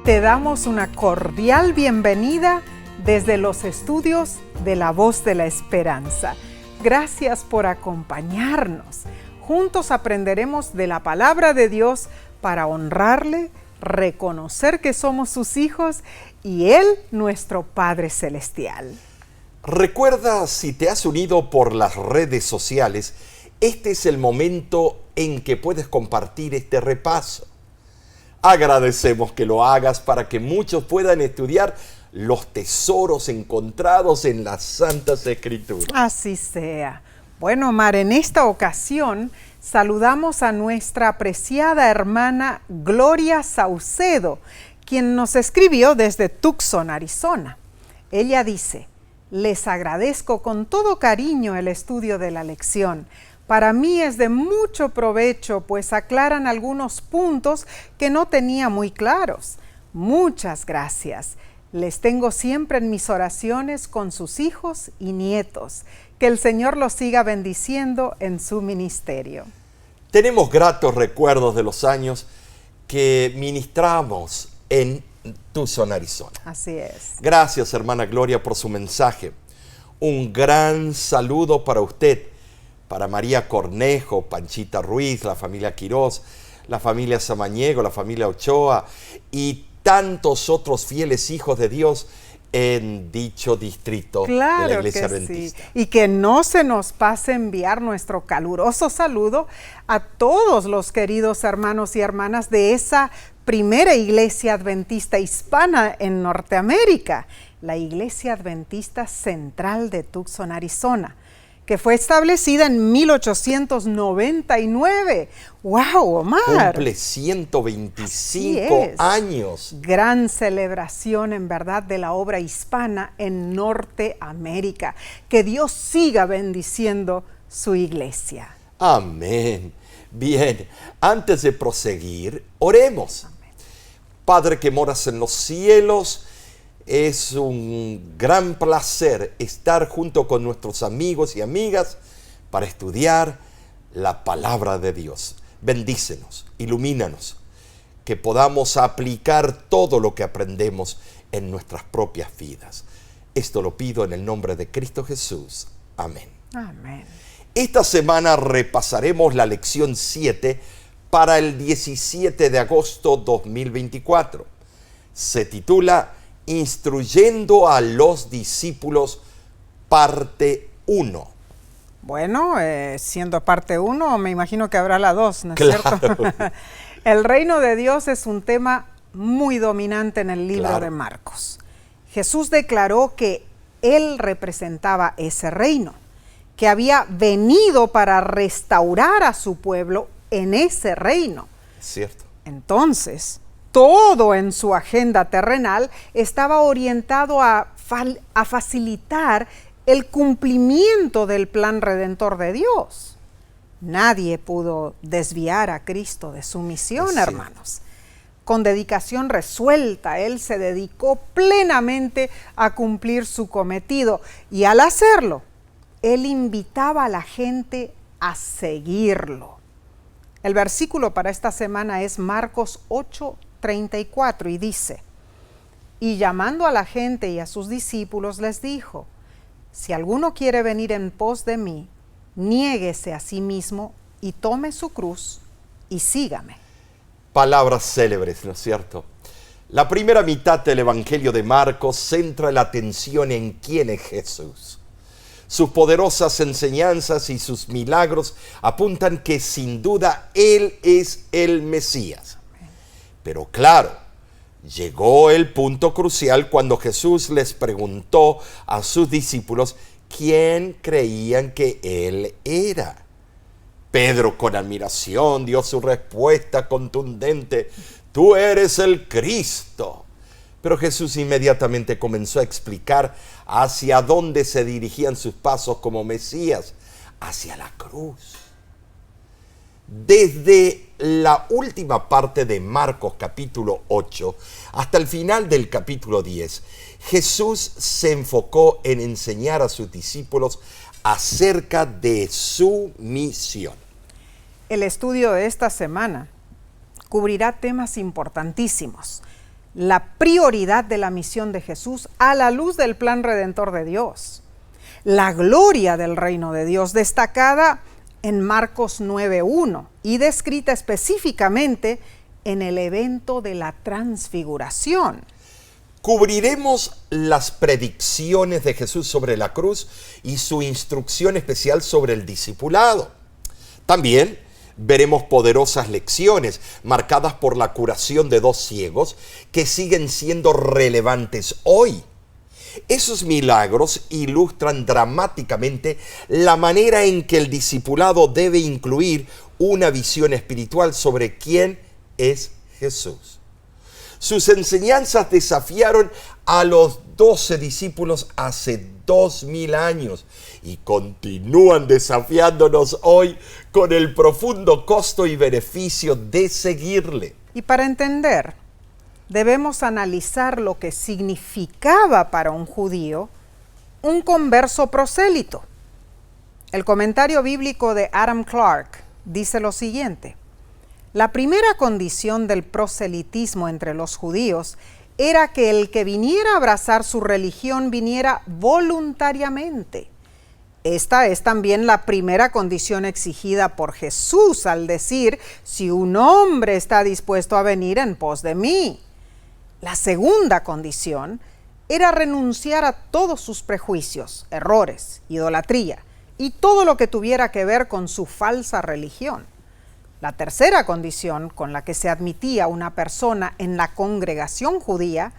Te damos una cordial bienvenida desde los estudios de La Voz de la Esperanza. Gracias por acompañarnos. Juntos aprenderemos de la palabra de Dios para honrarle, reconocer que somos sus hijos y Él, nuestro Padre Celestial. Recuerda, si te has unido por las redes sociales, este es el momento en que puedes compartir este repaso. Agradecemos que lo hagas para que muchos puedan estudiar los tesoros encontrados en las Santas Escrituras. Así sea. Bueno, Omar, en esta ocasión saludamos a nuestra apreciada hermana Gloria Saucedo, quien nos escribió desde Tucson, Arizona. Ella dice: les agradezco con todo cariño el estudio de la lección. Para mí es de mucho provecho, pues aclaran algunos puntos que no tenía muy claros. Muchas gracias. Les tengo siempre en mis oraciones con sus hijos y nietos. Que el Señor los siga bendiciendo en su ministerio. Tenemos gratos recuerdos de los años que ministramos en Tucson, Arizona. Así es. Gracias, hermana Gloria, por su mensaje. Un gran saludo para usted, para María Cornejo, Panchita Ruiz, la familia Quirós, la familia Samaniego, la familia Ochoa y tantos otros fieles hijos de Dios en dicho distrito de la Iglesia Adventista. Sí. Y que no se nos pase enviar nuestro caluroso saludo a todos los queridos hermanos y hermanas de esa primera Iglesia Adventista hispana en Norteamérica, la Iglesia Adventista Central de Tucson, Arizona, que fue establecida en 1899. ¡Wow, Omar! Cumple 125 años. Gran celebración, en verdad, de la obra hispana en Norteamérica. Que Dios siga bendiciendo su iglesia. Amén. Bien, antes de proseguir, oremos. Amén. Padre que moras en los cielos, es un gran placer estar junto con nuestros amigos y amigas para estudiar la palabra de Dios. Bendícenos, ilumínanos, que podamos aplicar todo lo que aprendemos en nuestras propias vidas. Esto lo pido en el nombre de Cristo Jesús. Amén. Amén. Esta semana repasaremos la lección 7 para el 17 de agosto 2024. Se titula Instruyendo a los discípulos, parte 1. Bueno, siendo parte 1, me imagino que habrá la 2, ¿no es Claro. cierto? El reino de Dios es un tema muy dominante en el libro de Marcos. Jesús declaró que Él representaba ese reino, que había venido para restaurar a su pueblo en ese reino. Es cierto. Entonces, todo en su agenda terrenal estaba orientado a facilitar el cumplimiento del plan redentor de Dios. Nadie pudo desviar a Cristo de su misión, hermanos. Con dedicación resuelta, Él se dedicó plenamente a cumplir su cometido y al hacerlo, Él invitaba a la gente a seguirlo. El versículo para esta semana es Marcos 8:34 y dice: y llamando a la gente y a sus discípulos les dijo: si alguno quiere venir en pos de mí, niéguese a sí mismo y tome su cruz y sígame. Palabras célebres, ¿no es cierto? La primera mitad del Evangelio de Marcos centra la atención en quién es Jesús. Sus poderosas enseñanzas y sus milagros apuntan que sin duda Él es el Mesías. Pero claro, llegó el punto crucial cuando Jesús les preguntó a sus discípulos quién creían que Él era. Pedro, con admiración, dio su respuesta contundente: tú eres el Cristo. Pero Jesús inmediatamente comenzó a explicar hacia dónde se dirigían sus pasos como Mesías: hacia la cruz. Desde la última parte de Marcos capítulo 8 hasta el final del capítulo 10, Jesús se enfocó en enseñar a sus discípulos acerca de su misión. El estudio de esta semana cubrirá temas importantísimos: la prioridad de la misión de Jesús a la luz del plan redentor de Dios. La gloria del reino de Dios destacada en Marcos 9:1 y descrita específicamente en el evento de la transfiguración. Cubriremos las predicciones de Jesús sobre la cruz y su instrucción especial sobre el discipulado. También veremos poderosas lecciones marcadas por la curación de 2 ciegos que siguen siendo relevantes hoy. Esos milagros ilustran dramáticamente la manera en que el discipulado debe incluir una visión espiritual sobre quién es Jesús. Sus enseñanzas desafiaron a los 12 discípulos hace 2000 años y continúan desafiándonos hoy con el profundo costo y beneficio de seguirle. Y para entender, debemos analizar lo que significaba para un judío un converso prosélito. El comentario bíblico de Adam Clarke dice lo siguiente: la primera condición del proselitismo entre los judíos era que el que viniera a abrazar su religión viniera voluntariamente. Esta es también la primera condición exigida por Jesús al decir: si un hombre está dispuesto a venir en pos de mí. La segunda condición era renunciar a todos sus prejuicios, errores, idolatría y todo lo que tuviera que ver con su falsa religión. La tercera condición con la que se admitía una persona en la congregación judía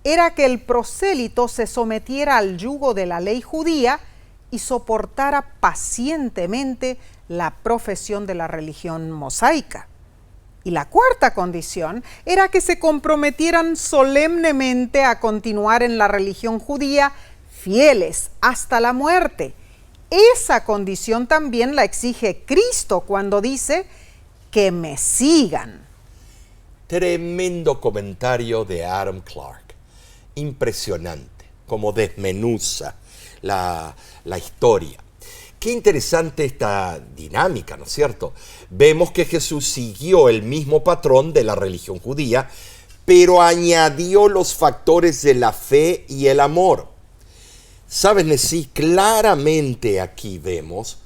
era que el prosélito se sometiera al yugo de la ley judía y soportara pacientemente la profesión de la religión mosaica. Y la cuarta condición era que se comprometieran solemnemente a continuar en la religión judía fieles hasta la muerte. Esa condición también la exige Cristo cuando dice: que me sigan. Tremendo comentario de Adam Clarke. Impresionante cómo desmenuza la historia. Qué interesante esta dinámica, ¿no es cierto? Vemos que Jesús siguió el mismo patrón de la religión judía, pero añadió los factores de la fe y el amor. ¿Sabes, Nesí? Claramente aquí vemos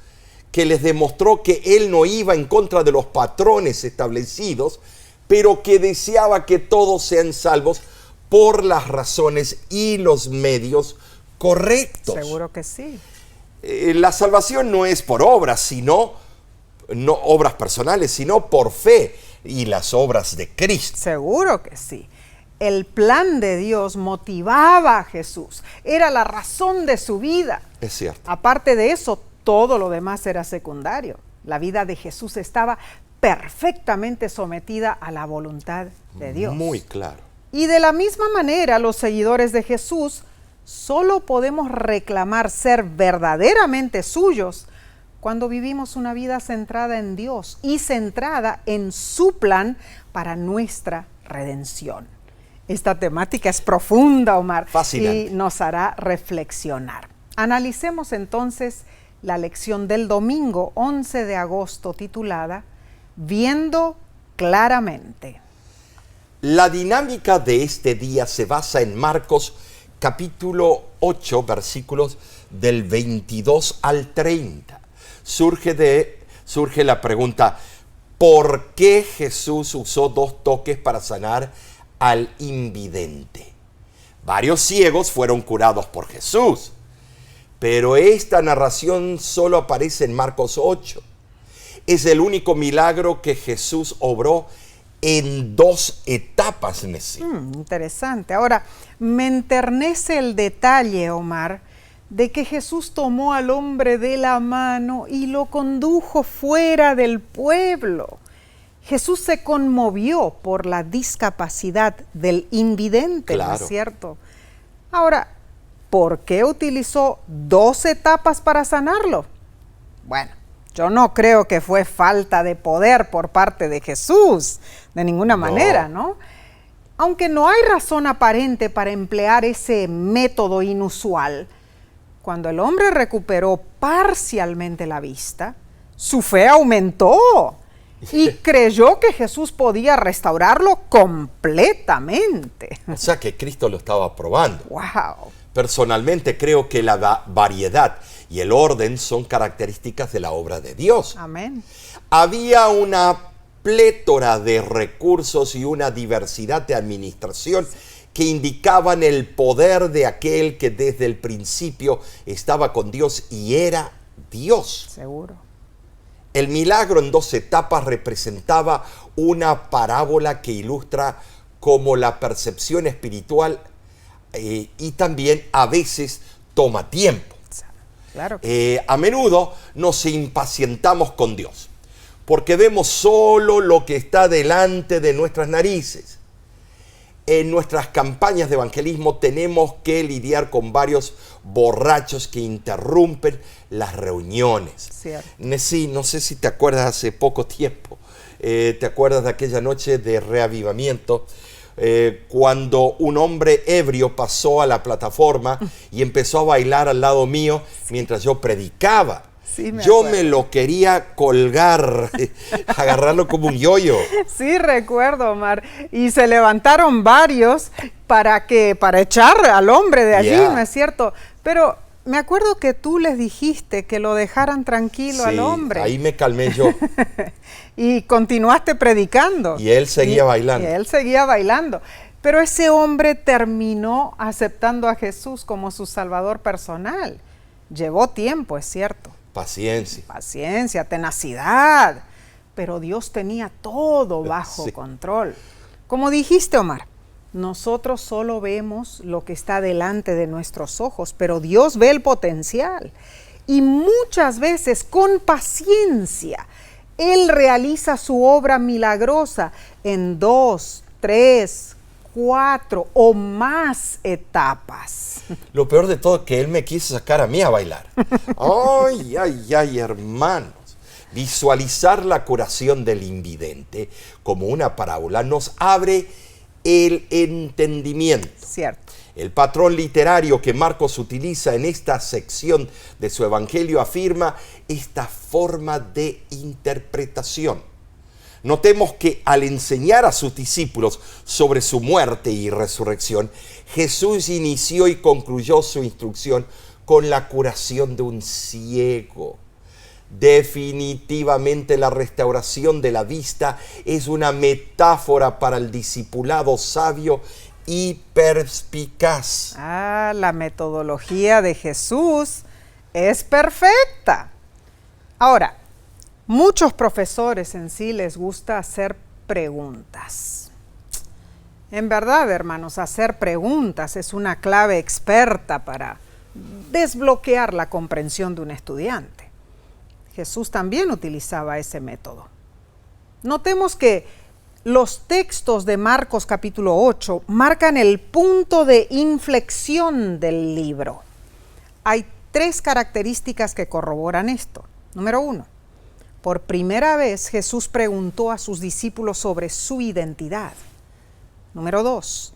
que les demostró que él no iba en contra de los patrones establecidos, pero que deseaba que todos sean salvos por las razones y los medios correctos. Seguro que sí. La salvación no es por obras, no obras personales, sino por fe y las obras de Cristo. Seguro que sí. El plan de Dios motivaba a Jesús, era la razón de su vida. Es cierto. Aparte de eso, todo lo demás era secundario. La vida de Jesús estaba perfectamente sometida a la voluntad de Dios. Muy claro. Y de la misma manera, los seguidores de Jesús solo podemos reclamar ser verdaderamente suyos cuando vivimos una vida centrada en Dios y centrada en su plan para nuestra redención. Esta temática es profunda, Omar, fascinante, y nos hará reflexionar. Analicemos entonces la lección del domingo 11 de agosto titulada Viendo claramente. La dinámica de este día se basa en Marcos capítulo 8, versículos del 22 al 30. Surge la pregunta: ¿por qué Jesús usó 2 toques para sanar al invidente? Varios ciegos fueron curados por Jesús, pero esta narración solo aparece en Marcos 8. Es el único milagro que Jesús obró en 2 etapas, Nesí. Interesante. Ahora, me enternece el detalle, Omar, de que Jesús tomó al hombre de la mano y lo condujo fuera del pueblo. Jesús se conmovió por la discapacidad del invidente, claro, ¿no es cierto? Ahora, ¿por qué utilizó 2 etapas para sanarlo? Bueno, yo no creo que fue falta de poder por parte de Jesús, de ninguna manera, ¿no? Aunque no hay razón aparente para emplear ese método inusual, cuando el hombre recuperó parcialmente la vista, su fe aumentó. y creyó que Jesús podía restaurarlo completamente. O sea que Cristo lo estaba probando. ¡Wow! Personalmente creo que la variedad y el orden son características de la obra de Dios. Amén. Había una plétora de recursos y una diversidad de administración que indicaban el poder de aquel que desde el principio estaba con Dios y era Dios. Seguro. El milagro en 2 etapas representaba una parábola que ilustra cómo la percepción espiritual y también a veces toma tiempo. Claro. A menudo nos impacientamos con Dios porque vemos solo lo que está delante de nuestras narices. En nuestras campañas de evangelismo tenemos que lidiar con varios borrachos que interrumpen las reuniones. Cierto. Sí, no sé si te acuerdas hace poco tiempo, te acuerdas de aquella noche de reavivamiento, cuando un hombre ebrio pasó a la plataforma y empezó a bailar al lado mío mientras yo predicaba. Sí, Yo me lo quería colgar, agarrarlo como un yoyo. Sí, recuerdo, Omar. Y se levantaron varios para echar al hombre de allí, Yeah. ¿no es cierto? Pero me acuerdo que tú les dijiste que lo dejaran tranquilo al hombre. Ahí me calmé yo. Y continuaste predicando. Y él seguía bailando. Y él seguía bailando. Pero ese hombre terminó aceptando a Jesús como su salvador personal. Llevó tiempo, es cierto. Paciencia. Paciencia, tenacidad. Pero Dios tenía todo bajo control. Como dijiste, Omar, nosotros solo vemos lo que está delante de nuestros ojos, pero Dios ve el potencial. Y muchas veces, con paciencia, Él realiza su obra milagrosa en 2, 3, 4 o más etapas. Lo peor de todo es que él me quiso sacar a mí a bailar. Ay, ay, ay, hermanos. Visualizar la curación del invidente como una parábola nos abre el entendimiento. Cierto. El patrón literario que Marcos utiliza en esta sección de su evangelio afirma esta forma de interpretación. Notemos que al enseñar a sus discípulos sobre su muerte y resurrección, Jesús inició y concluyó su instrucción con la curación de un ciego. Definitivamente la restauración de la vista es una metáfora para el discipulado sabio y perspicaz. La metodología de Jesús es perfecta. Ahora, muchos profesores en sí les gusta hacer preguntas. En verdad, hermanos, hacer preguntas es una clave experta para desbloquear la comprensión de un estudiante. Jesús también utilizaba ese método. Notemos que los textos de Marcos capítulo 8 marcan el punto de inflexión del libro. Hay 3 características que corroboran esto. Número 1. Por primera vez Jesús preguntó a sus discípulos sobre su identidad. Número 2.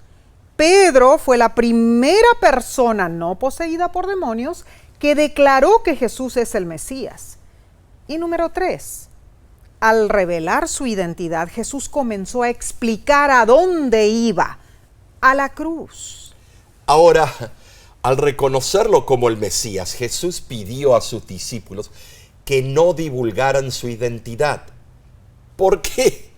Pedro fue la primera persona no poseída por demonios que declaró que Jesús es el Mesías. Y número 3. Al revelar su identidad, Jesús comenzó a explicar a dónde iba, a la cruz. Ahora, al reconocerlo como el Mesías, Jesús pidió a sus discípulos que no divulgaran su identidad. ¿Por qué?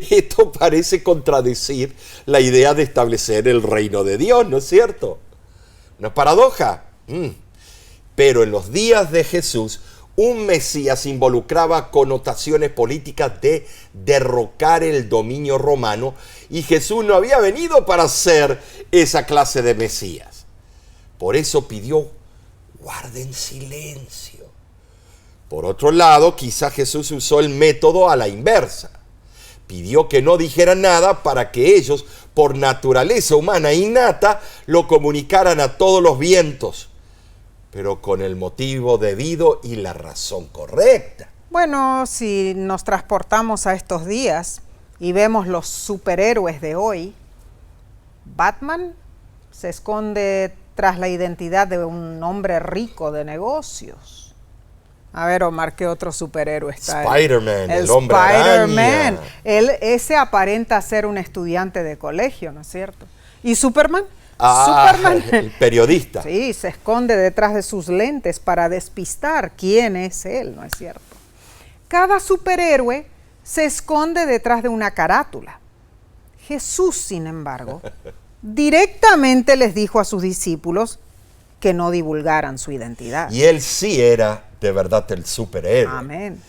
Esto parece contradecir la idea de establecer el reino de Dios, ¿no es cierto? ¿Una paradoja? Pero en los días de Jesús, un Mesías involucraba connotaciones políticas de derrocar el dominio romano y Jesús no había venido para ser esa clase de Mesías. Por eso pidió, guarden silencio. Por otro lado, quizá Jesús usó el método a la inversa. Pidió que no dijeran nada para que ellos, por naturaleza humana innata, lo comunicaran a todos los vientos, pero con el motivo debido y la razón correcta. Bueno, si nos transportamos a estos días y vemos los superhéroes de hoy, Batman se esconde tras la identidad de un hombre rico de negocios. A ver, Omar, ¿qué otro superhéroe está? Spider-Man, el hombre araña. Ese aparenta ser un estudiante de colegio, ¿no es cierto? ¿Y Superman? Superman, el periodista. Sí, se esconde detrás de sus lentes para despistar quién es él, ¿no es cierto? Cada superhéroe se esconde detrás de una carátula. Jesús, sin embargo, directamente les dijo a sus discípulos que no divulgaran su identidad. Y él sí era de verdad el superhéroe. Amén.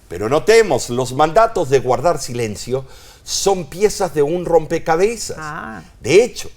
Pero notemos, los mandatos de guardar silencio son piezas de un rompecabezas. De hecho,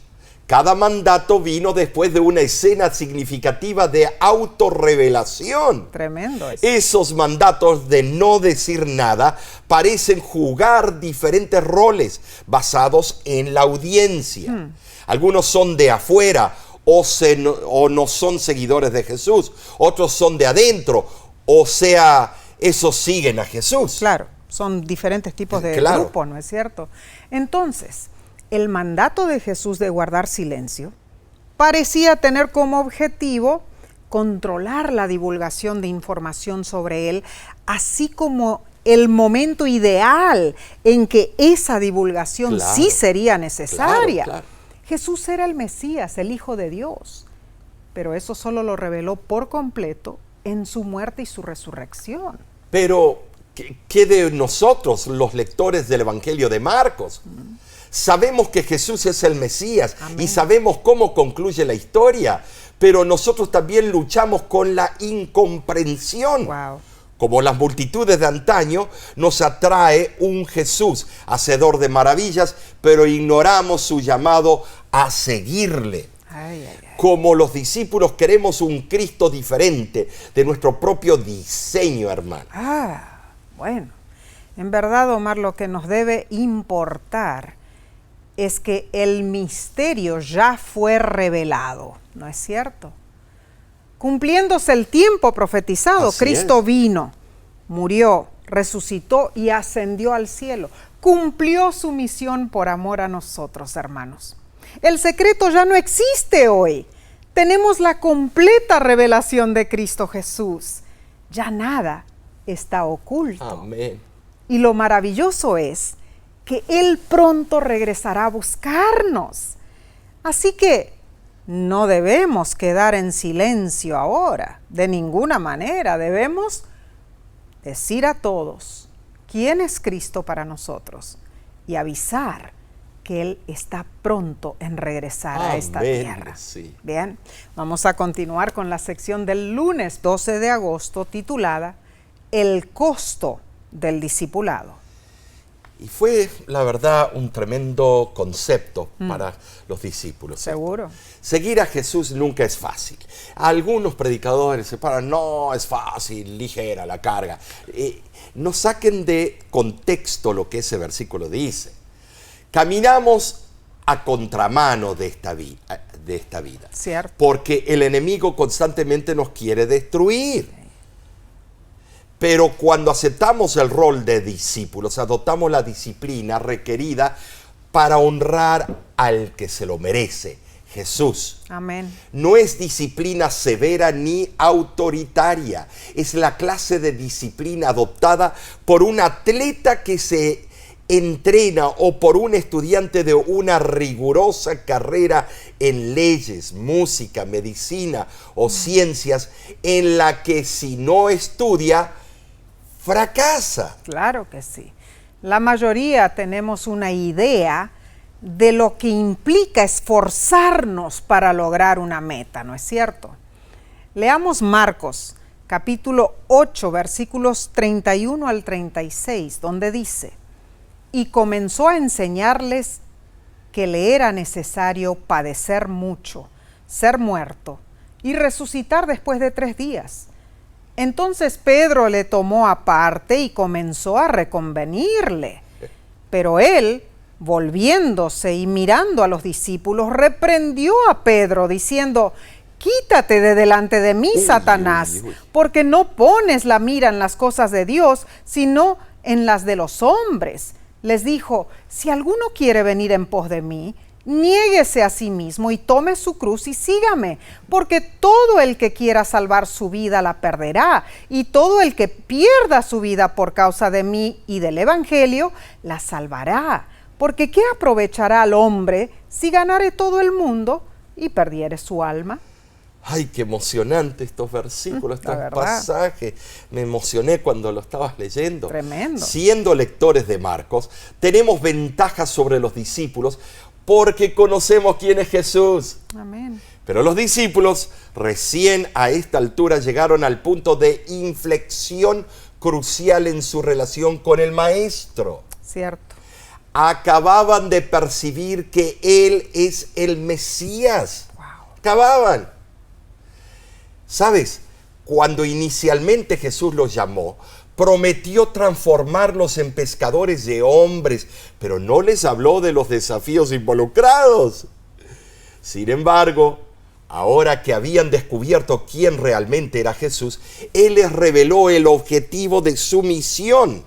cada mandato vino después de una escena significativa de autorrevelación. Tremendo eso. Esos mandatos de no decir nada parecen jugar diferentes roles basados en la audiencia. Algunos son de afuera o no son seguidores de Jesús. Otros son de adentro, o sea, esos siguen a Jesús. Claro, son diferentes tipos de grupos, ¿no es cierto? Entonces, el mandato de Jesús de guardar silencio parecía tener como objetivo controlar la divulgación de información sobre él, así como el momento ideal en que esa divulgación sí sería necesaria. Claro. Jesús era el Mesías, el Hijo de Dios, pero eso solo lo reveló por completo en su muerte y su resurrección. Pero, ¿qué de nosotros, los lectores del Evangelio de Marcos? Sabemos que Jesús es el Mesías. Amén. Y sabemos cómo concluye la historia, pero nosotros también luchamos con la incomprensión. Wow. Como las multitudes de antaño, nos atrae un Jesús, hacedor de maravillas, pero ignoramos su llamado a seguirle. Como los discípulos queremos un Cristo diferente, de nuestro propio diseño, hermano. Bueno, en verdad, Omar, lo que nos debe importar es que el misterio ya fue revelado, ¿no es cierto? Cumpliéndose el tiempo profetizado, Así Cristo es. Vino, murió, resucitó y ascendió al cielo. Cumplió su misión por amor a nosotros, hermanos. El secreto ya no existe hoy. Tenemos la completa revelación de Cristo Jesús. Ya nada está oculto. Amén. Y lo maravilloso es que Él pronto regresará a buscarnos. Así que no debemos quedar en silencio ahora, de ninguna manera. Debemos decir a todos quién es Cristo para nosotros y avisar que Él está pronto en regresar a esta tierra. Sí. Bien, vamos a continuar con la sección del lunes 12 de agosto titulada El costo del discipulado. Y fue, la verdad, un tremendo concepto para los discípulos. Seguro. Seguir a Jesús nunca es fácil. Algunos predicadores se paran, no, es fácil, ligera la carga. No saquen de contexto lo que ese versículo dice. Caminamos a contramano de esta vida. Cierto. Porque el enemigo constantemente nos quiere destruir. Pero cuando aceptamos el rol de discípulos, adoptamos la disciplina requerida para honrar al que se lo merece, Jesús. Amén. No es disciplina severa ni autoritaria. Es la clase de disciplina adoptada por un atleta que se entrena o por un estudiante de una rigurosa carrera en leyes, música, medicina o ciencias, en la que si no estudia, fracasa. Claro que sí. La mayoría tenemos una idea de lo que implica esforzarnos para lograr una meta, ¿no es cierto? Leamos Marcos, capítulo 8, versículos 31 al 36, donde dice: y comenzó a enseñarles que le era necesario padecer mucho, ser muerto y resucitar después de 3 días. Entonces Pedro le tomó aparte y comenzó a reconvenirle. Pero él, volviéndose y mirando a los discípulos, reprendió a Pedro diciendo: quítate de delante de mí, Satanás, porque no pones la mira en las cosas de Dios, sino en las de los hombres. Les dijo: si alguno quiere venir en pos de mí, Niéguese a sí mismo y tome su cruz y sígame, porque todo el que quiera salvar su vida la perderá, y todo el que pierda su vida por causa de mí y del Evangelio la salvará. Porque ¿qué aprovechará al hombre si ganare todo el mundo y perdiere su alma? Ay, qué emocionante estos versículos, La estos verdad. pasajes. Me emocioné cuando lo estabas leyendo. Tremendo. Siendo lectores de Marcos, tenemos ventajas sobre los discípulos porque conocemos quién es Jesús. Amén. Pero los discípulos recién a esta altura llegaron al punto de inflexión crucial en su relación con el Maestro. Cierto. Acababan de percibir que Él es el Mesías. Wow. Acababan. ¿Sabes? Cuando inicialmente Jesús los llamó, prometió transformarlos en pescadores de hombres, pero no les habló de los desafíos involucrados. Sin embargo, ahora que habían descubierto quién realmente era Jesús, Él les reveló el objetivo de su misión.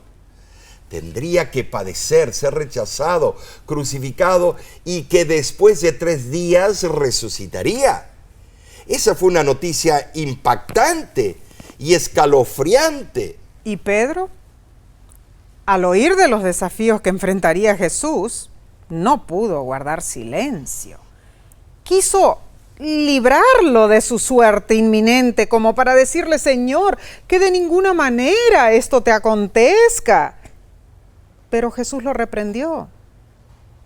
Tendría que padecer, ser rechazado, crucificado y que después de 3 días resucitaría. Esa fue una noticia impactante y escalofriante. ¿Y Pedro? Al oír de los desafíos que enfrentaría Jesús, no pudo guardar silencio. Quiso librarlo de su suerte inminente, como para decirle: Señor, que de ninguna manera esto te acontezca. Pero Jesús lo reprendió.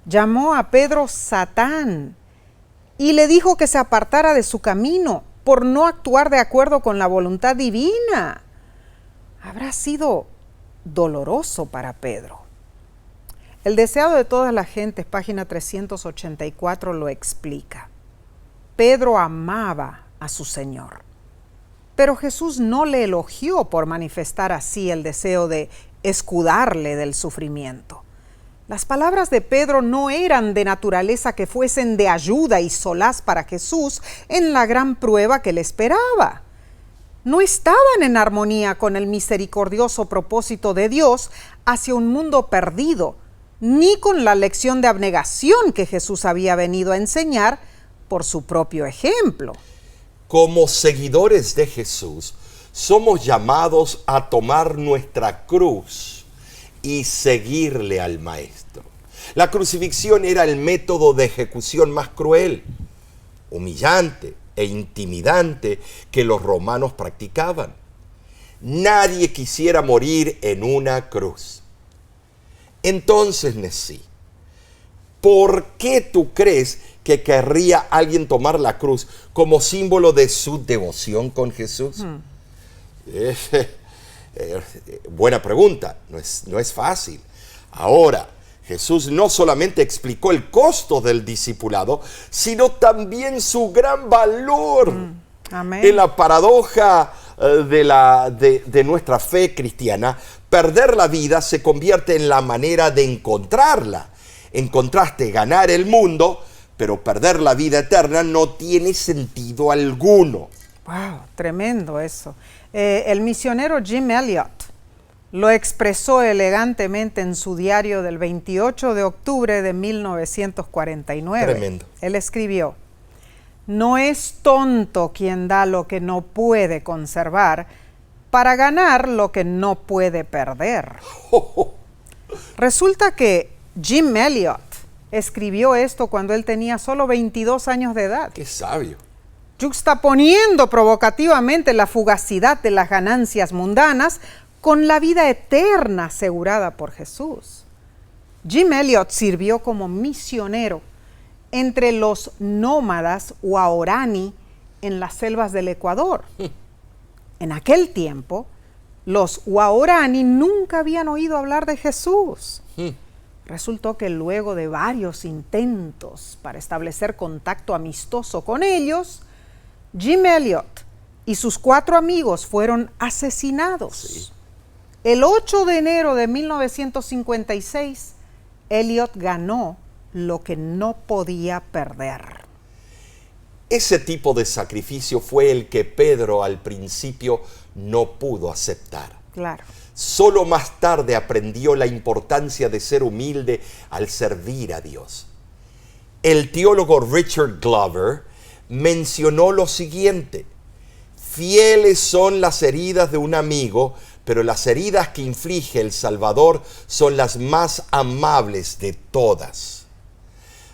Llamó a Pedro Satán y le dijo que se apartara de su camino por no actuar de acuerdo con la voluntad divina. Habrá sido doloroso para Pedro. El deseado de todas las gentes, página 384, lo explica. Pedro amaba a su Señor, pero Jesús no le elogió por manifestar así el deseo de escudarle del sufrimiento. Las palabras de Pedro no eran de naturaleza que fuesen de ayuda y solaz para Jesús en la gran prueba que le esperaba. No estaban en armonía con el misericordioso propósito de Dios hacia un mundo perdido, ni con la lección de abnegación que Jesús había venido a enseñar por su propio ejemplo. Como seguidores de Jesús, somos llamados a tomar nuestra cruz y seguirle al Maestro. La crucifixión era el método de ejecución más cruel, humillante e intimidante que los romanos practicaban. Nadie quisiera morir en una cruz. Entonces, Nesí, ¿por qué tú crees que querría alguien tomar la cruz como símbolo de su devoción con Jesús? Buena pregunta, no es fácil. Ahora, Jesús no solamente explicó el costo del discipulado, sino también su gran valor. Amén. En la paradoja de nuestra fe cristiana, perder la vida se convierte en la manera de encontrarla. En contraste, ganar el mundo, pero perder la vida eterna no tiene sentido alguno. Wow, tremendo eso. El misionero Jim Elliot lo expresó elegantemente en su diario del 28 de octubre de 1949. Tremendo. Él escribió: no es tonto quien da lo que no puede conservar para ganar lo que no puede perder. Resulta que Jim Elliot escribió esto cuando él tenía solo 22 años de edad. ¡Qué sabio! Juxtaponiendo provocativamente la fugacidad de las ganancias mundanas con la vida eterna asegurada por Jesús. Jim Elliot sirvió como misionero entre los nómadas Waorani en las selvas del Ecuador. En aquel tiempo, los Waorani nunca habían oído hablar de Jesús. Resultó que luego de varios intentos para establecer contacto amistoso con ellos, Jim Elliot y sus 4 amigos fueron asesinados. Sí. El 8 de enero de 1956, Elliot ganó lo que no podía perder. Ese tipo de sacrificio fue el que Pedro al principio no pudo aceptar. Claro. Solo más tarde aprendió la importancia de ser humilde al servir a Dios. El teólogo Richard Glover mencionó lo siguiente: fieles son las heridas de un amigo, pero las heridas que inflige el Salvador son las más amables de todas.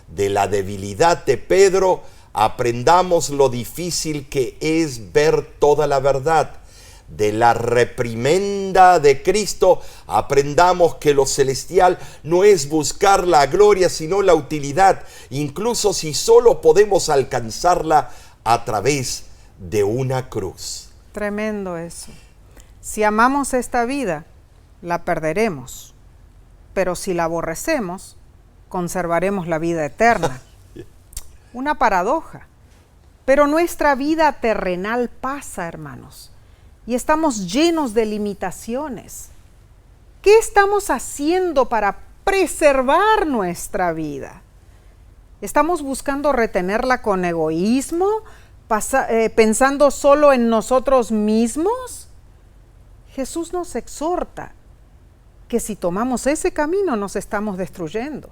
De la debilidad de Pedro aprendamos lo difícil que es ver toda la verdad. De la reprimenda de Cristo aprendamos que lo celestial no es buscar la gloria, sino la utilidad, incluso si solo podemos alcanzarla a través de una cruz. Tremendo eso. Si amamos esta vida, la perderemos, pero si la aborrecemos, conservaremos la vida eterna. Una paradoja. Pero nuestra vida terrenal pasa, hermanos, y estamos llenos de limitaciones. ¿Qué estamos haciendo para preservar nuestra vida? ¿Estamos buscando retenerla con egoísmo, pensando solo en nosotros mismos? Jesús nos exhorta que si tomamos ese camino nos estamos destruyendo.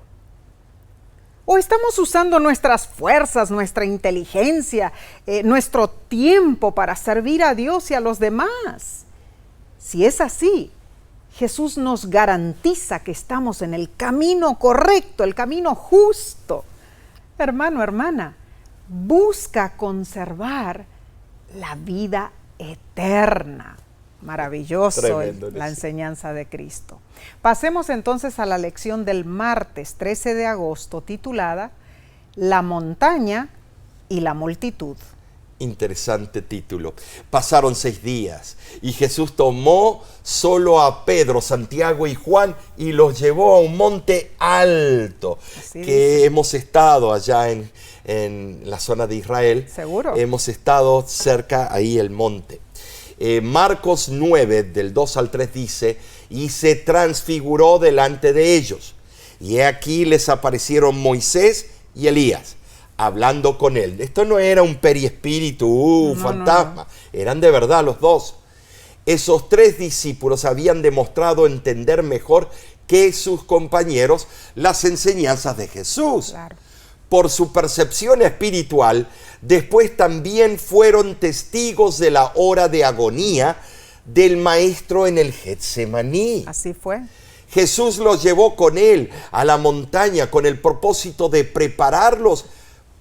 ¿O estamos usando nuestras fuerzas, nuestra inteligencia, nuestro tiempo para servir a Dios y a los demás? Si es así, Jesús nos garantiza que estamos en el camino correcto, el camino justo. Hermano, hermana, busca conservar la vida eterna. Maravilloso la enseñanza de Cristo. Pasemos entonces a la lección del martes 13 de agosto titulada La montaña y la multitud. Interesante título. Pasaron 6 días y Jesús tomó solo a Pedro, Santiago y Juan y los llevó a un monte alto. Así que dice. Hemos estado allá en la zona de Israel. Seguro. Hemos estado cerca ahí el monte. Marcos 9, del 2 al 3 dice, y se transfiguró delante de ellos. Y he aquí les aparecieron Moisés y Elías, hablando con él. Esto no era un periespíritu, fantasma, eran de verdad los dos. Esos 3 discípulos habían demostrado entender mejor que sus compañeros las enseñanzas de Jesús. Claro. Por su percepción espiritual, después también fueron testigos de la hora de agonía del Maestro en el Getsemaní. Así fue. Jesús los llevó con él a la montaña con el propósito de prepararlos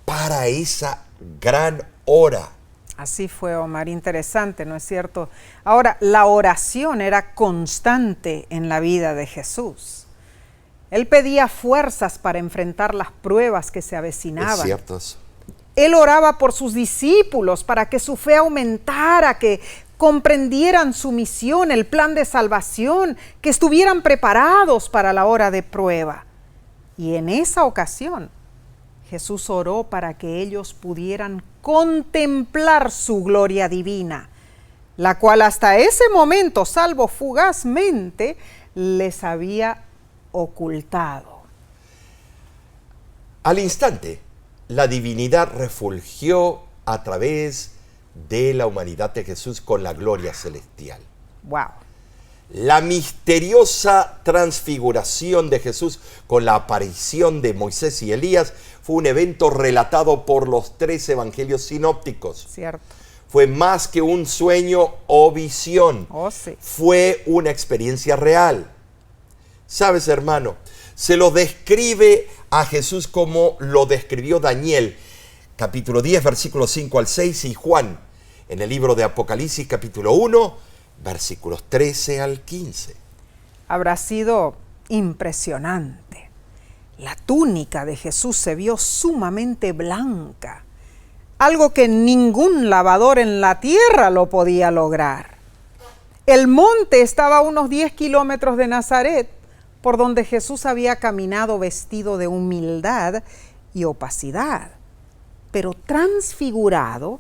para esa gran hora. Así fue, Omar. Interesante, ¿no es cierto? Ahora, la oración era constante en la vida de Jesús. Él pedía fuerzas para enfrentar las pruebas que se avecinaban. Es cierto. Él oraba por sus discípulos para que su fe aumentara, que comprendieran su misión, el plan de salvación, que estuvieran preparados para la hora de prueba. Y en esa ocasión, Jesús oró para que ellos pudieran contemplar su gloria divina, la cual hasta ese momento, salvo fugazmente, les había ocultado. Al instante, la divinidad refulgió a través de la humanidad de Jesús con la gloria celestial. Wow. La misteriosa transfiguración de Jesús con la aparición de Moisés y Elías fue un evento relatado por los 3 evangelios sinópticos. Cierto. Fue más que un sueño o visión. Oh, sí. Fue una experiencia real. ¿Sabes, hermano? Se lo describe a Jesús como lo describió Daniel, capítulo 10, versículos 5 al 6, y Juan, en el libro de Apocalipsis, capítulo 1, versículos 13 al 15. Habrá sido impresionante. La túnica de Jesús se vio sumamente blanca, algo que ningún lavador en la tierra lo podía lograr. El monte estaba a unos 10 kilómetros de Nazaret, por donde Jesús había caminado vestido de humildad y opacidad. Pero transfigurado,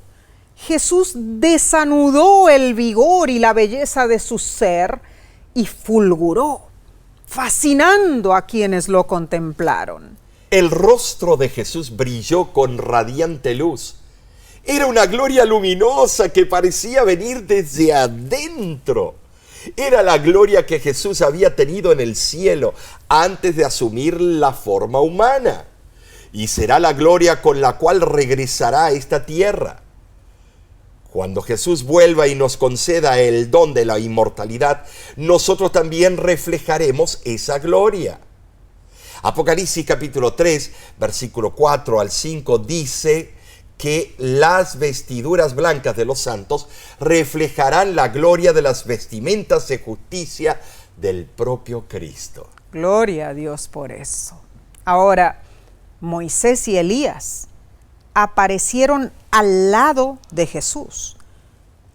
Jesús desanudó el vigor y la belleza de su ser y fulguró, fascinando a quienes lo contemplaron. El rostro de Jesús brilló con radiante luz. Era una gloria luminosa que parecía venir desde adentro. Era la gloria que Jesús había tenido en el cielo antes de asumir la forma humana. y será la gloria con la cual regresará a esta tierra. Cuando Jesús vuelva y nos conceda el don de la inmortalidad, nosotros también reflejaremos esa gloria. Apocalipsis capítulo 3, versículo 4 al 5 dice que las vestiduras blancas de los santos reflejarán la gloria de las vestimentas de justicia del propio Cristo. Gloria a Dios por eso. Ahora, Moisés y Elías aparecieron al lado de Jesús.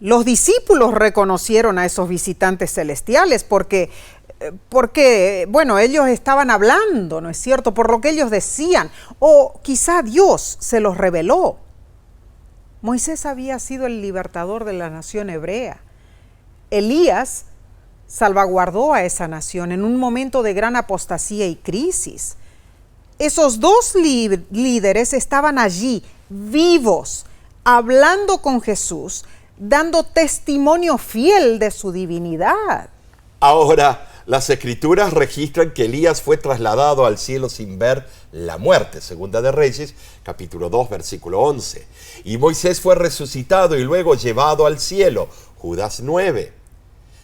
Los discípulos reconocieron a esos visitantes celestiales porque, bueno, ellos estaban hablando, ¿no es cierto?, por lo que ellos decían, o quizá Dios se los reveló. Moisés había sido el libertador de la nación hebrea. Elías salvaguardó a esa nación en un momento de gran apostasía y crisis. Esos dos líderes estaban allí, vivos, hablando con Jesús, dando testimonio fiel de su divinidad. Ahora, las Escrituras registran que Elías fue trasladado al cielo sin ver la muerte, Segunda de Reyes, capítulo 2, versículo 11. Y Moisés fue resucitado y luego llevado al cielo, Judas 9.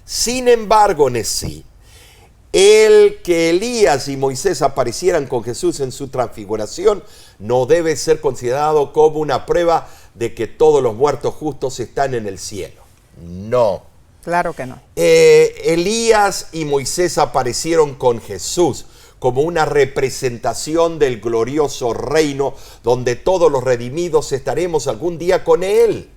Sin embargo, Nesí, el que Elías y Moisés aparecieran con Jesús en su transfiguración no debe ser considerado como una prueba de que todos los muertos justos están en el cielo. No. Claro que no. Elías y Moisés aparecieron con Jesús como una representación del glorioso reino donde todos los redimidos estaremos algún día con Él.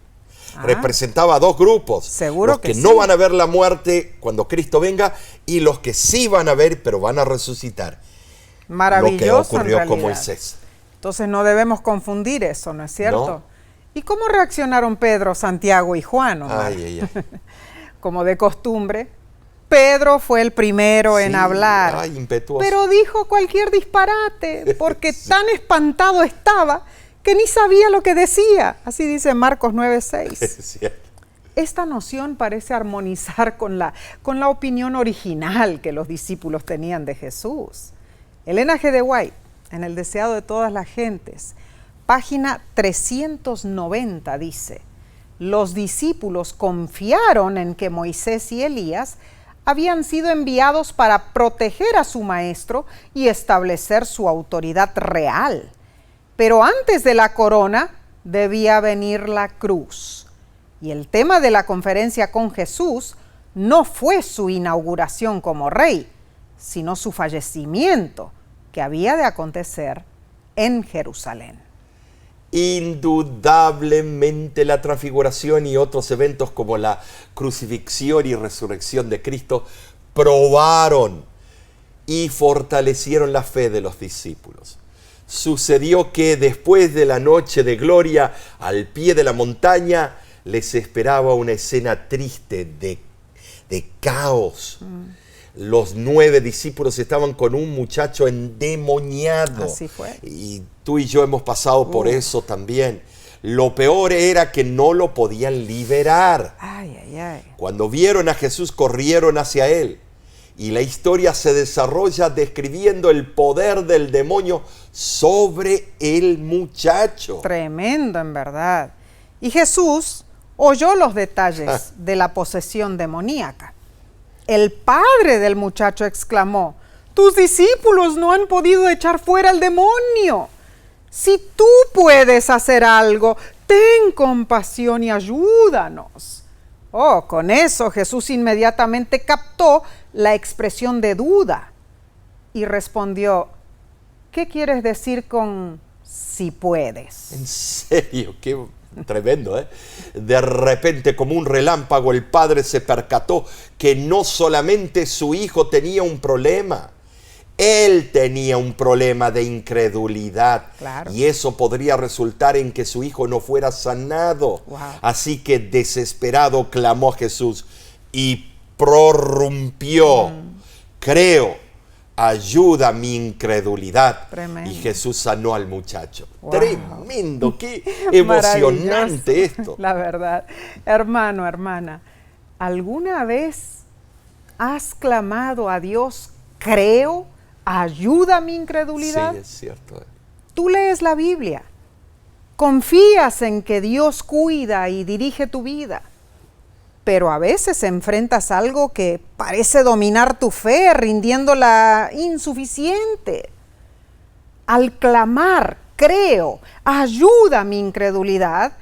Representaba a dos grupos. Seguro los que no sí. van a ver la muerte cuando Cristo venga y los que sí van a ver, pero van a resucitar. Maravilloso. Lo que ocurrió en con realidad. Moisés. Entonces no debemos confundir eso, ¿no es cierto? No. ¿Y cómo reaccionaron Pedro, Santiago y Juan, Omar? Ay, ay, ay. Como de costumbre, Pedro fue el primero en Sí, hablar. ay, impetuoso. Pero dijo cualquier disparate, porque tan espantado estaba que ni sabía lo que decía. Así dice Marcos 9:6. Es cierto. Esta noción parece armonizar con la opinión original que los discípulos tenían de Jesús. Elena G. de White, en El deseado de todas las gentes, página 390, dice: los discípulos confiaron en que Moisés y Elías habían sido enviados para proteger a su maestro y establecer su autoridad real. Pero antes de la corona debía venir la cruz. Y el tema de la conferencia con Jesús no fue su inauguración como rey, sino su fallecimiento, que había de acontecer en Jerusalén. Indudablemente la transfiguración y otros eventos como la crucifixión y resurrección de Cristo probaron y fortalecieron la fe de los discípulos. Sucedió que después de la noche de gloria al pie de la montaña les esperaba una escena triste de caos. Los 9 discípulos estaban con un muchacho endemoniado. Así fue. Y tú y yo hemos pasado por eso también. Lo peor era que no lo podían liberar. Ay, ay, ay. Cuando vieron a Jesús, corrieron hacia él. Y la historia se desarrolla describiendo el poder del demonio sobre el muchacho. Tremendo, en verdad. Y Jesús oyó los detalles de la posesión demoníaca. El padre del muchacho exclamó: tus discípulos no han podido echar fuera al demonio. Si tú puedes hacer algo, ten compasión y ayúdanos. Oh, con eso Jesús inmediatamente captó la expresión de duda y respondió: ¿qué quieres decir con si puedes? En serio, qué tremendo, ¿eh? De repente, como un relámpago, el padre se percató que no solamente su hijo tenía un problema, él tenía un problema de incredulidad. Claro. Y eso podría resultar en que su hijo no fuera sanado. Wow. Así que desesperado clamó a Jesús y prorrumpió: creo, ayuda mi incredulidad. Tremendo. Y Jesús sanó al muchacho. Wow. Tremendo, qué emocionante Maravilloso, esto. La verdad. Hermano, hermana, ¿alguna vez has clamado a Dios: creo, ayuda mi incredulidad? Sí, es cierto. Tú lees la Biblia, confías en que Dios cuida y dirige tu vida, pero a veces enfrentas algo que parece dominar tu fe, rindiéndola insuficiente. Al clamar, creo, ayuda a mi incredulidad,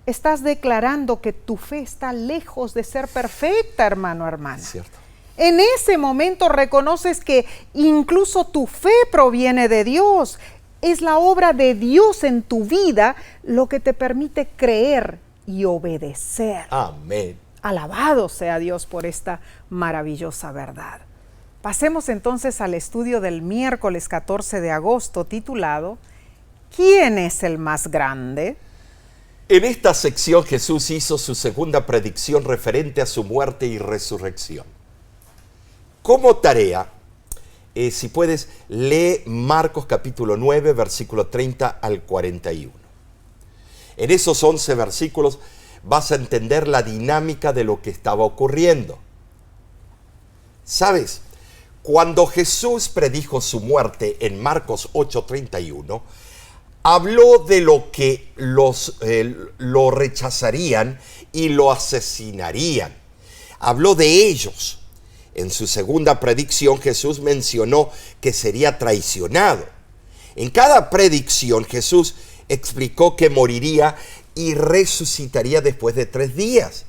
estás declarando que tu fe está lejos de ser perfecta, hermano, hermana. Cierto. En ese momento reconoces que incluso tu fe proviene de Dios. Es la obra de Dios en tu vida lo que te permite creer y obedecer. Amén. Alabado sea Dios por esta maravillosa verdad. Pasemos entonces al estudio del miércoles 14 de agosto titulado ¿Quién es el más grande? En esta sección Jesús hizo su segunda predicción referente a su muerte y resurrección. Como tarea, si puedes, lee Marcos capítulo 9, versículo 30 al 41. En esos 11 versículos vas a entender la dinámica de lo que estaba ocurriendo. ¿Sabes? Cuando Jesús predijo su muerte en Marcos 8:31, habló de lo que lo rechazarían y lo asesinarían. Habló de ellos. En su segunda predicción, Jesús mencionó que sería traicionado. En cada predicción, Jesús explicó que moriría y resucitaría después de 3 días.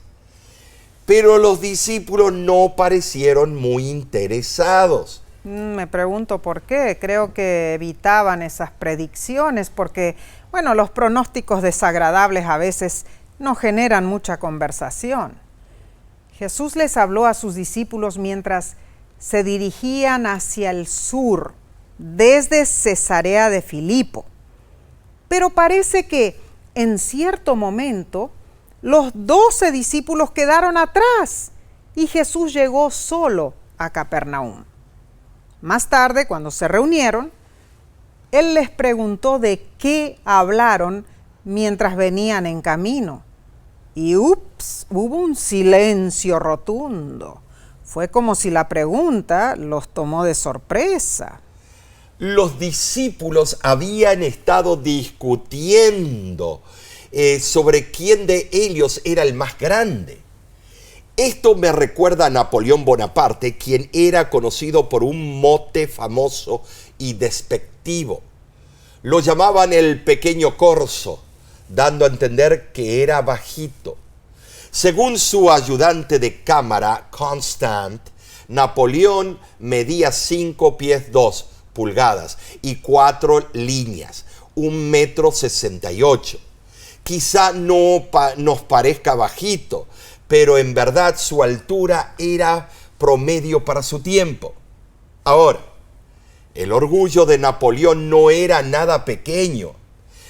Pero los discípulos no parecieron muy interesados. Me pregunto por qué. Creo que evitaban esas predicciones porque, bueno, los pronósticos desagradables a veces no generan mucha conversación. Jesús les habló a sus discípulos mientras se dirigían hacia el sur, desde Cesarea de Filipo. Pero parece que en cierto momento los 12 discípulos quedaron atrás y Jesús llegó solo a Capernaum. Más tarde, cuando se reunieron, Él les preguntó de qué hablaron mientras venían en camino. Y hubo un silencio rotundo. Fue como si la pregunta los tomó de sorpresa. Los discípulos habían estado discutiendo sobre quién de ellos era el más grande. Esto me recuerda a Napoleón Bonaparte, quien era conocido por un mote famoso y despectivo. Lo llamaban el pequeño corso, dando a entender que era bajito. Según su ayudante de cámara, Constant, Napoleón medía 5 pies 2 pulgadas y 4 líneas, 1,68 m. Quizá no nos parezca bajito, pero en verdad su altura era promedio para su tiempo. Ahora, el orgullo de Napoleón no era nada pequeño.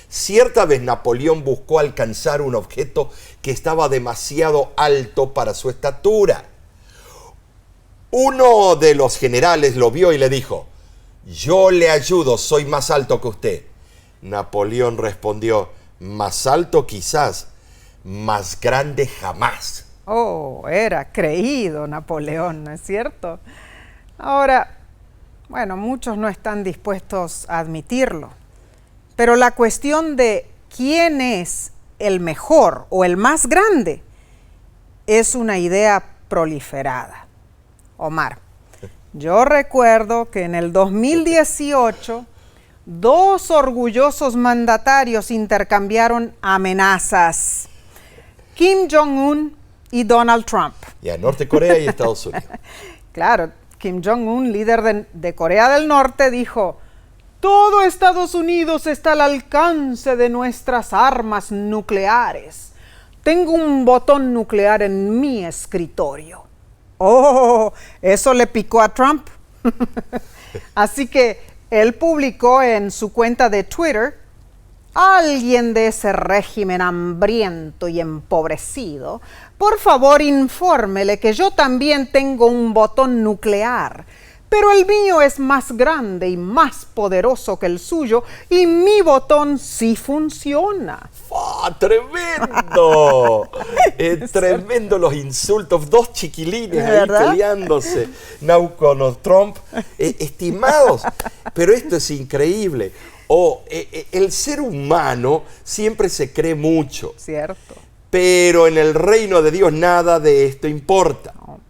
Cierta vez Napoleón buscó alcanzar un objeto que estaba demasiado alto para su estatura. Uno de los generales lo vio y le dijo: «Yo le ayudo, soy más alto que usted». Napoleón respondió: «Más alto quizás, más grande jamás». Oh, era creído Napoleón, ¿no es cierto? Ahora, bueno, muchos no están dispuestos a admitirlo, pero la cuestión de quién es el mejor o el más grande es una idea proliferada. Omar, yo recuerdo que en el 2018 2 orgullosos mandatarios intercambiaron amenazas: Kim Jong-un y Donald Trump. Ya, Norte Corea y Estados Unidos. Claro, Kim Jong-un, líder de Corea del Norte, dijo: «Todo Estados Unidos está al alcance de nuestras armas nucleares. Tengo un botón nuclear en mi escritorio». Oh, eso le picó a Trump. Así que él publicó en su cuenta de Twitter: «Alguien de ese régimen hambriento y empobrecido, por favor infórmele que yo también tengo un botón nuclear, pero el mío es más grande y más poderoso que el suyo y mi botón sí funciona. ¡Ah, tremendo! Tremendo los insultos, dos chiquilines ahí ¿verdad? peleándose, Nauconor Trump, estimados, pero esto es increíble. El ser humano siempre se cree mucho, Cierto. pero en el reino de Dios nada de esto importa. No.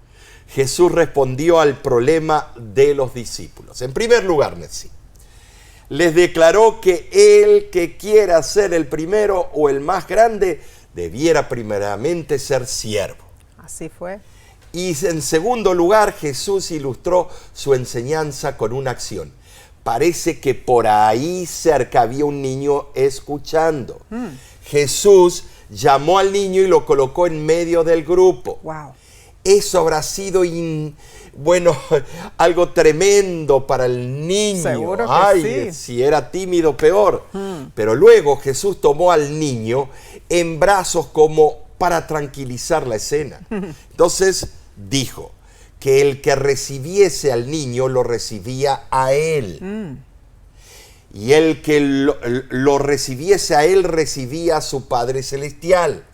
Jesús respondió al problema de los discípulos. En primer lugar, Nessie, les declaró que el que quiera ser el primero o el más grande debiera primeramente ser siervo. Así fue. Y en segundo lugar, Jesús ilustró su enseñanza con una acción. Parece que por ahí cerca había un niño escuchando. Jesús llamó al niño y lo colocó en medio del grupo. Wow. Eso habrá sido, algo tremendo para el niño. Seguro que Ay, sí. si era tímido, peor. Pero luego Jesús tomó al niño en brazos como para tranquilizar la escena. Entonces dijo que el que recibiese al niño lo recibía a él. Y el que lo recibiese a él recibía a su Padre Celestial.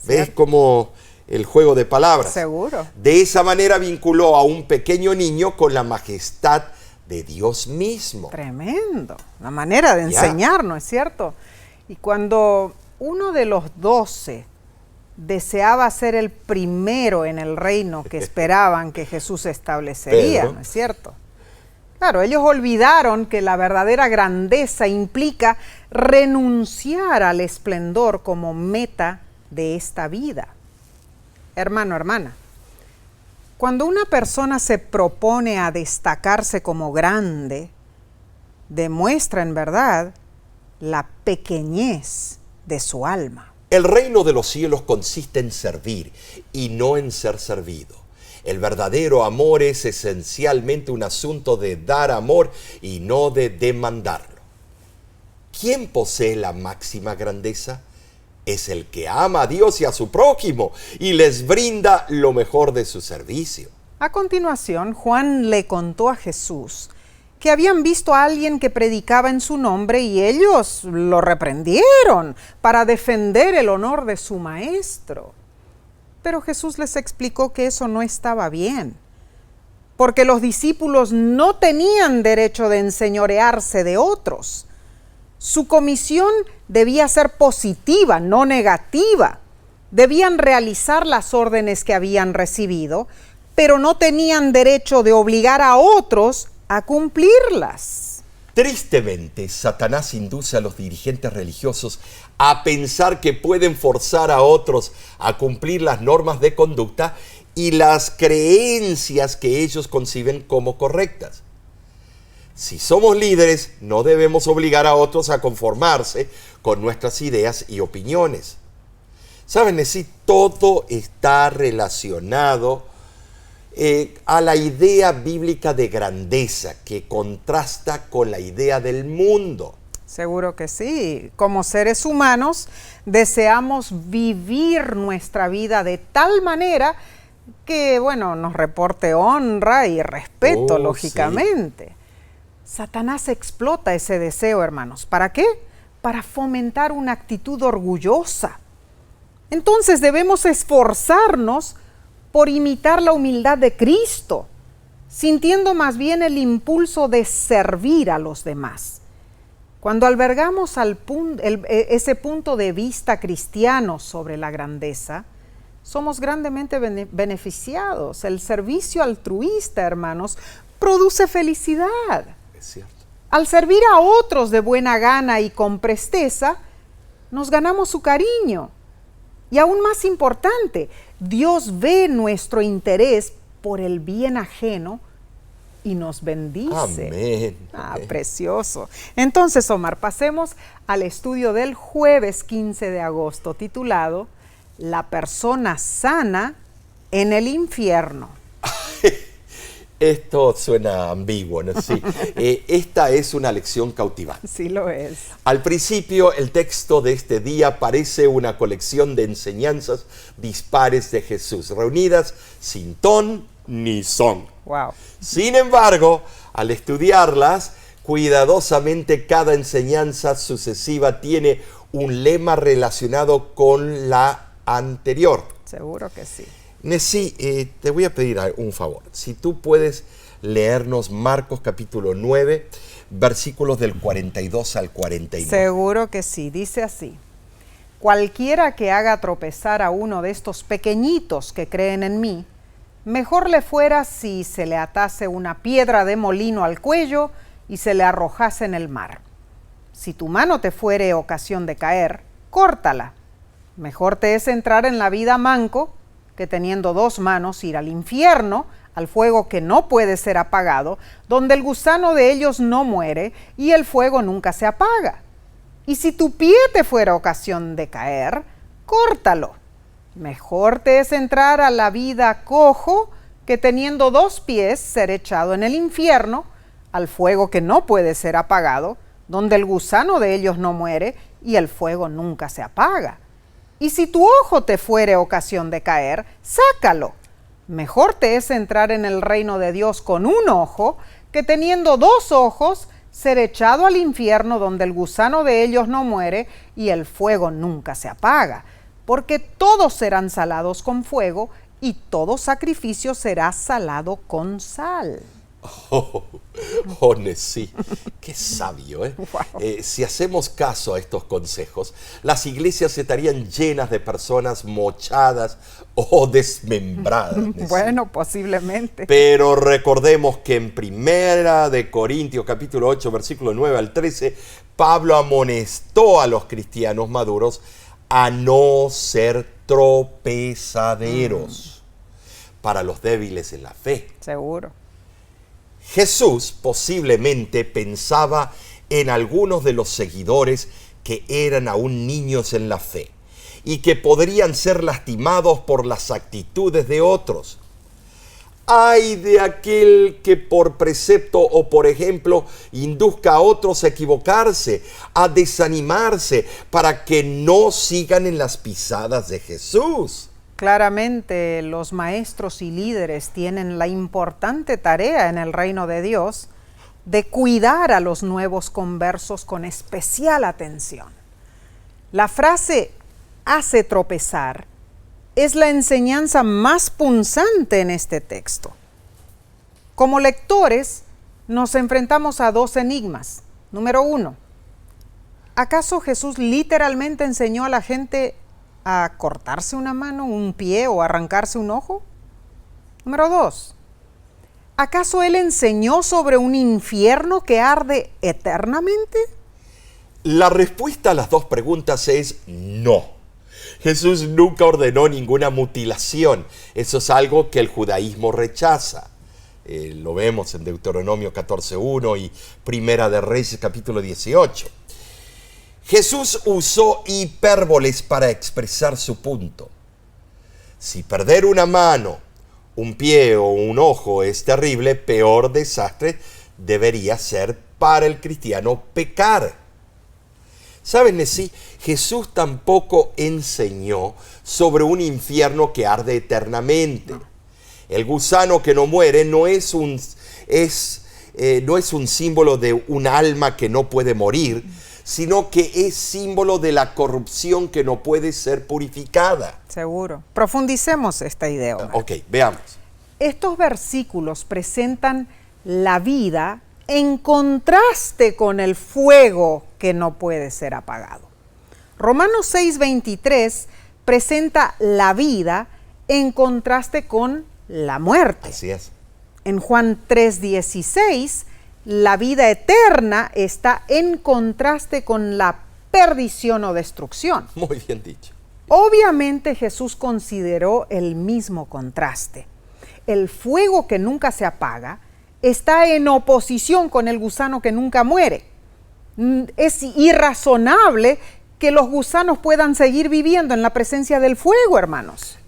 ¿Ves cómo el juego de palabras? Seguro. De esa manera vinculó a un pequeño niño con la majestad de Dios mismo. Tremendo. La manera de enseñar, ¿no es cierto? Y cuando uno de los 12 deseaba ser el primero en el reino que esperaban que Jesús establecería, Pedro. ¿no es cierto? Claro, ellos olvidaron que la verdadera grandeza implica renunciar al esplendor como meta de esta vida. Hermano, hermana, cuando una persona se propone a destacarse como grande, demuestra en verdad la pequeñez de su alma. El reino de los cielos consiste en servir y no en ser servido. El verdadero amor es esencialmente un asunto de dar amor y no de demandarlo. ¿Quién posee la máxima grandeza? Es el que ama a Dios y a su prójimo y les brinda lo mejor de su servicio. A continuación, Juan le contó a Jesús que habían visto a alguien que predicaba en su nombre y ellos lo reprendieron para defender el honor de su maestro. Pero Jesús les explicó que eso no estaba bien, porque los discípulos no tenían derecho de enseñorearse de otros. Su comisión debía ser positiva, no negativa. Debían realizar las órdenes que habían recibido, pero no tenían derecho de obligar a otros a cumplirlas. Tristemente, Satanás induce a los dirigentes religiosos a pensar que pueden forzar a otros a cumplir las normas de conducta y las creencias que ellos conciben como correctas. Si somos líderes, no debemos obligar a otros a conformarse con nuestras ideas y opiniones. ¿Saben? Sí, todo está relacionado a la idea bíblica de grandeza que contrasta con la idea del mundo. Seguro que sí. Como seres humanos deseamos vivir nuestra vida de tal manera que, nos reporte honra y respeto, lógicamente. Sí. Satanás explota ese deseo, hermanos. ¿Para qué? Para fomentar una actitud orgullosa. Entonces debemos esforzarnos por imitar la humildad de Cristo, sintiendo más bien el impulso de servir a los demás. Cuando albergamos ese punto de vista cristiano sobre la grandeza, somos grandemente beneficiados. El servicio altruista, hermanos, produce felicidad. Es cierto. Al servir a otros de buena gana y con presteza, nos ganamos su cariño. Y aún más importante, Dios ve nuestro interés por el bien ajeno y nos bendice. Amén. Precioso. Entonces, Omar, pasemos al estudio del jueves 15 de agosto, titulado La persona sana en el infierno. Esto suena ambiguo, ¿no? Sí. Esta es una lección cautivante. Sí lo es. Al principio, el texto de este día parece una colección de enseñanzas dispares de Jesús, reunidas sin ton ni son. Wow. Sin embargo, al estudiarlas cuidadosamente, cada enseñanza sucesiva tiene un lema relacionado con la anterior. Seguro que sí. Nessie, te voy a pedir un favor. Si tú puedes leernos Marcos capítulo 9, versículos del 42 al 49. Seguro que sí. Dice así: cualquiera que haga tropezar a uno de estos pequeñitos que creen en mí, mejor le fuera si se le atase una piedra de molino al cuello y se le arrojase en el mar. Si tu mano te fuere ocasión de caer, córtala. Mejor te es entrar en la vida manco que teniendo dos manos ir al infierno, al fuego que no puede ser apagado, donde el gusano de ellos no muere y el fuego nunca se apaga. Y si tu pie te fuera ocasión de caer, córtalo. Mejor te es entrar a la vida cojo que teniendo dos pies ser echado en el infierno, al fuego que no puede ser apagado, donde el gusano de ellos no muere y el fuego nunca se apaga. Y si tu ojo te fuere ocasión de caer, sácalo. Mejor te es entrar en el reino de Dios con un ojo, que teniendo dos ojos, ser echado al infierno donde el gusano de ellos no muere y el fuego nunca se apaga. Porque todos serán salados con fuego y todo sacrificio será salado con sal. Nessie, qué sabio, ¿eh? Wow. Si hacemos caso a estos consejos, las iglesias estarían llenas de personas mochadas o desmembradas. Nessie. Bueno, posiblemente. Pero recordemos que en Primera de Corintios, capítulo 8, versículo 9 al 13, Pablo amonestó a los cristianos maduros a no ser tropezaderos para los débiles en la fe. Seguro. Jesús posiblemente pensaba en algunos de los seguidores que eran aún niños en la fe y que podrían ser lastimados por las actitudes de otros. Ay de aquel que por precepto o por ejemplo induzca a otros a equivocarse, a desanimarse, para que no sigan en las pisadas de Jesús. Claramente los maestros y líderes tienen la importante tarea en el reino de Dios de cuidar a los nuevos conversos con especial atención. La frase hace tropezar es la enseñanza más punzante en este texto. Como lectores nos enfrentamos a dos enigmas. Número 1, ¿acaso Jesús literalmente enseñó a la gente a cortarse una mano, un pie o arrancarse un ojo? Número 2, ¿acaso Él enseñó sobre un infierno que arde eternamente? La respuesta a las dos preguntas es no. Jesús nunca ordenó ninguna mutilación. Eso es algo que el judaísmo rechaza. Lo vemos en Deuteronomio 14:1 y Primera de Reyes capítulo 18. Jesús usó hipérboles para expresar su punto. Si perder una mano, un pie o un ojo es terrible, peor desastre debería ser para el cristiano pecar. ¿Saben, Nessie? Jesús tampoco enseñó sobre un infierno que arde eternamente. El gusano que no muere no es un símbolo de un alma que no puede morir, sino que es símbolo de la corrupción que no puede ser purificada. Seguro. Profundicemos esta idea, Omar. Ok, veamos. Estos versículos presentan la vida en contraste con el fuego que no puede ser apagado. Romanos 6:23 presenta la vida en contraste con la muerte. Así es. En Juan 3:16, la vida eterna está en contraste con la perdición o destrucción. Muy bien dicho. Obviamente Jesús consideró el mismo contraste. El fuego que nunca se apaga está en oposición con el gusano que nunca muere. Es irrazonable que los gusanos puedan seguir viviendo en la presencia del fuego, hermanos.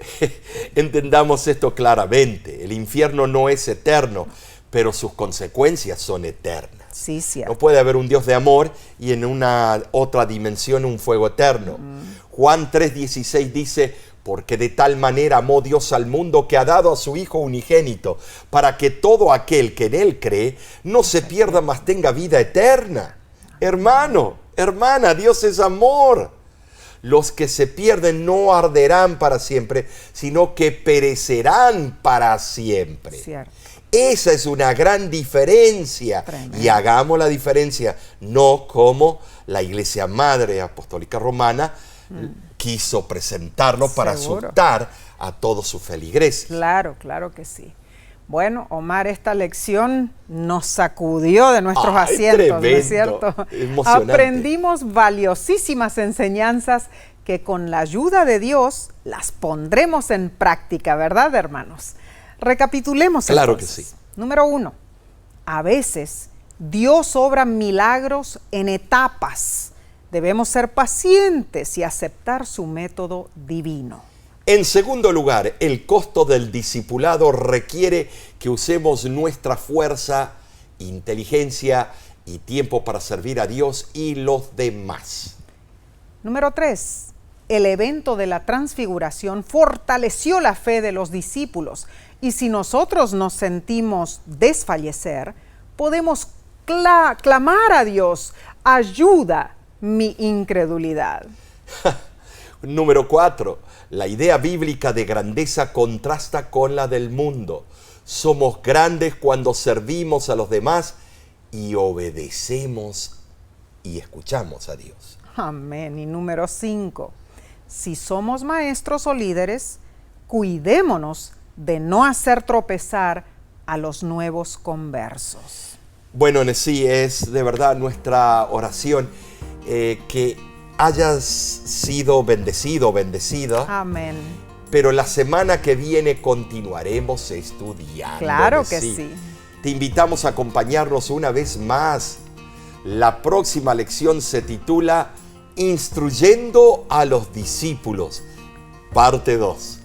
Entendamos esto claramente. El infierno no es eterno, pero sus consecuencias son eternas. Sí, cierto. No puede haber un Dios de amor y en una otra dimensión un fuego eterno. Juan 3:16 dice: porque de tal manera amó Dios al mundo que ha dado a su Hijo unigénito, para que todo aquel que en Él cree no se pierda, mas tenga vida eterna. Hermano, hermana, Dios es amor. Los que se pierden no arderán para siempre, sino que perecerán para siempre. Cierto. Esa es una gran diferencia. Tremendo. Y hagamos la diferencia, no como la Iglesia Madre Apostólica Romana quiso presentarlo para Seguro. asustar a todos sus feligreses. Claro, claro que sí. Bueno, Omar, esta lección nos sacudió de nuestros ¡Ay, asientos, ¿no tremendo! es cierto? Emocionante. Aprendimos valiosísimas enseñanzas que con la ayuda de Dios las pondremos en práctica, ¿verdad, hermanos? Recapitulemos Claro entonces. que sí. Número 1. A veces Dios obra milagros en etapas. Debemos ser pacientes y aceptar su método divino. En segundo lugar, el costo del discipulado requiere que usemos nuestra fuerza, inteligencia y tiempo para servir a Dios y los demás. Número 3. El evento de la transfiguración fortaleció la fe de los discípulos y si nosotros nos sentimos desfallecer, podemos clamar a Dios: ayuda mi incredulidad. Número 4. La idea bíblica de grandeza contrasta con la del mundo. Somos grandes cuando servimos a los demás y obedecemos y escuchamos a Dios. Amén. Y número 5. Si somos maestros o líderes, cuidémonos de no hacer tropezar a los nuevos conversos. Bueno, sí, es de verdad nuestra oración que hayas sido bendecido, bendecida. Amén. Pero la semana que viene continuaremos estudiando. Claro que sí. Te invitamos a acompañarnos una vez más. La próxima lección se titula Instruyendo a los discípulos, parte 2.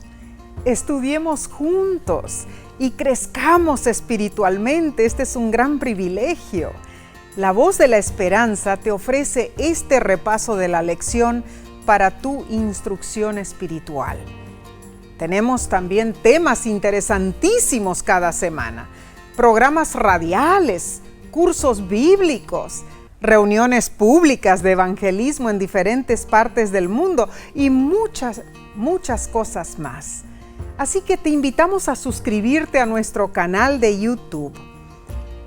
Estudiemos juntos y crezcamos espiritualmente. Este es un gran privilegio. La Voz de la Esperanza te ofrece este repaso de la lección para tu instrucción espiritual. Tenemos también temas interesantísimos cada semana, programas radiales, cursos bíblicos, reuniones públicas de evangelismo en diferentes partes del mundo y muchas cosas más. Así que te invitamos a suscribirte a nuestro canal de YouTube.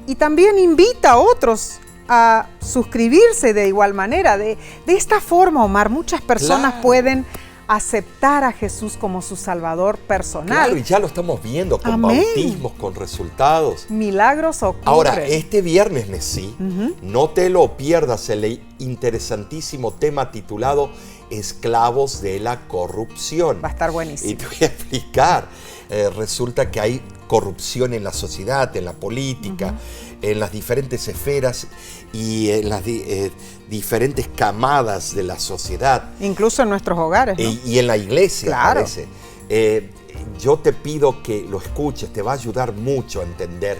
Y también invita a otros a suscribirse de igual manera. De esta forma, Omar, muchas personas pueden aceptar a Jesús como su Salvador personal. Claro, y ya lo estamos viendo con Amén. bautismos, con resultados. Milagros ocurren. Ahora, este viernes, Nesí, no te lo pierdas el interesantísimo tema titulado Esclavos de la corrupción. Va a estar buenísimo. Y te voy a explicar. Resulta que hay corrupción en la sociedad, en la política, en las diferentes esferas y en las diferentes camadas de la sociedad. Incluso en nuestros hogares, ¿no? Y en la iglesia, Claro. a veces. Yo te pido que lo escuches, te va a ayudar mucho a entender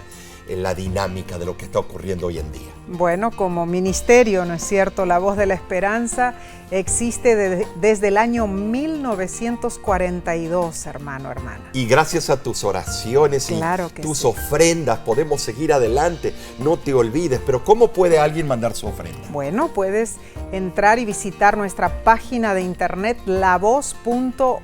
la dinámica de lo que está ocurriendo hoy en día. Bueno, como ministerio, ¿no es cierto? La Voz de la Esperanza existe desde el año 1942, hermano, hermana. Y gracias a tus oraciones Claro y que tus sí. ofrendas podemos seguir adelante. No te olvides, pero ¿cómo puede alguien mandar su ofrenda? Bueno, puedes entrar y visitar nuestra página de internet lavoz.org.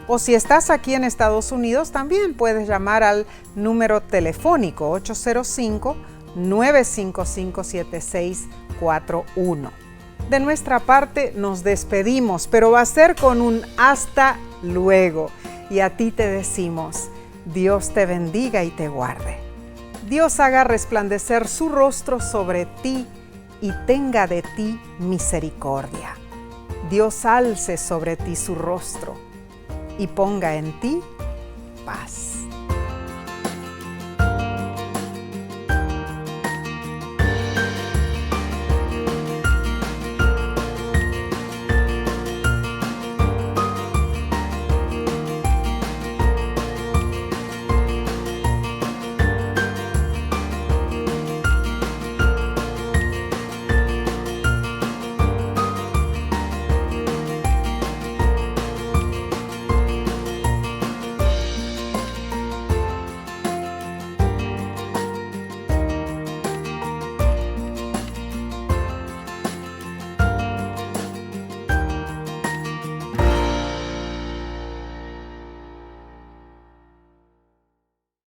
O si estás aquí en Estados Unidos, también puedes llamar al número telefónico 805-955-7641. De nuestra parte nos despedimos, pero va a ser con un hasta luego. Y a ti te decimos, Dios te bendiga y te guarde. Dios haga resplandecer su rostro sobre ti y tenga de ti misericordia. Dios alce sobre ti su rostro y ponga en ti paz.